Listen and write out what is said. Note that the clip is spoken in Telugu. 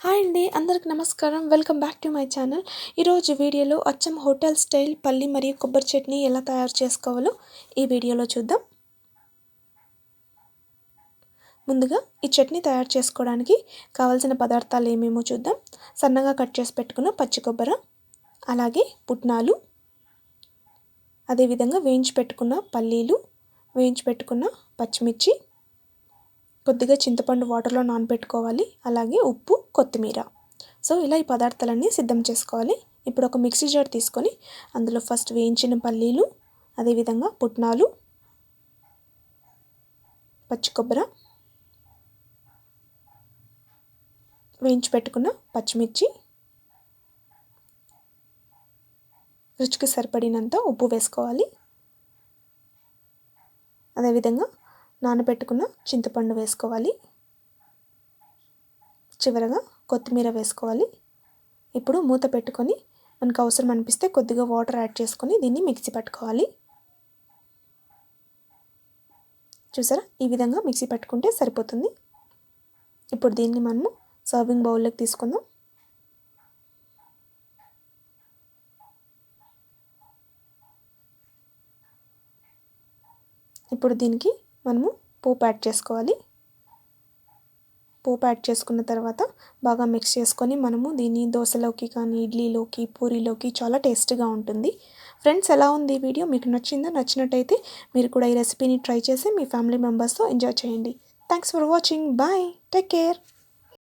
హాయ్ అండి, అందరికి నమస్కారం. Welcome back to my channel. ఈరోజు వీడియోలో అచ్చం హోటల్ స్టైల్ పల్లి మరియు కొబ్బరి చట్నీ ఎలా తయారు చేసుకోవాలో ఈ వీడియోలో చూద్దాం. ముందుగా ఈ చట్నీ తయారు చేసుకోవడానికి కావాల్సిన పదార్థాలు ఏమేమో చూద్దాం. సన్నగా కట్ చేసి పెట్టుకున్న పచ్చి కొబ్బరి, అలాగే పుట్నాలు, అదేవిధంగా వేయించి పెట్టుకున్న పల్లీలు, వేయించి పెట్టుకున్న పచ్చిమిర్చి, కొద్దిగా చింతపండు వాటర్లో నానబెట్టుకోవాలి, అలాగే ఉప్పు, కొత్తిమీర. సో ఇలా ఈ పదార్థాలన్నీ సిద్ధం చేసుకోవాలి. ఇప్పుడు ఒక మిక్సీ జార్ తీసుకొని అందులో ఫస్ట్ వేయించిన పల్లీలు, అదేవిధంగా పుట్నాలు, పచ్చి కొబ్బరి, వేయించి పెట్టుకున్న పచ్చిమిర్చి, రుచికి సరిపడినంత ఉప్పు వేసుకోవాలి, అదేవిధంగా నానబెట్టుకున్న చింతపండు వేసుకోవాలి, చివరగా కొత్తిమీర వేసుకోవాలి. ఇప్పుడు మూత పెట్టుకొని మనకు అవసరం అనిపిస్తే కొద్దిగా వాటర్ యాడ్ చేసుకొని దీన్ని మిక్సీ పట్టుకోవాలి. చూసారా, ఈ విధంగా మిక్సీ పట్టుకుంటే సరిపోతుంది. ఇప్పుడు దీన్ని మనము సర్వింగ్ బౌల్లోకి తీసుకుందాం. ఇప్పుడు దీనికి మనము పోపు యాడ్ చేసుకోవాలి. పోపు యాడ్ చేసుకున్న తర్వాత బాగా మిక్స్ చేసుకొని మనము దీన్ని దోశలోకి కానీ, ఇడ్లీలోకి, పూరీలోకి చాలా టేస్ట్గా ఉంటుంది. ఫ్రెండ్స్, ఎలా ఉంది ఈ వీడియో? మీకు నచ్చిందా? నచ్చినట్టయితే మీరు కూడా ఈ రెసిపీని ట్రై చేసి మీ ఫ్యామిలీ మెంబర్స్తో ఎంజాయ్ చేయండి. Thanks for watching. Bye, take care.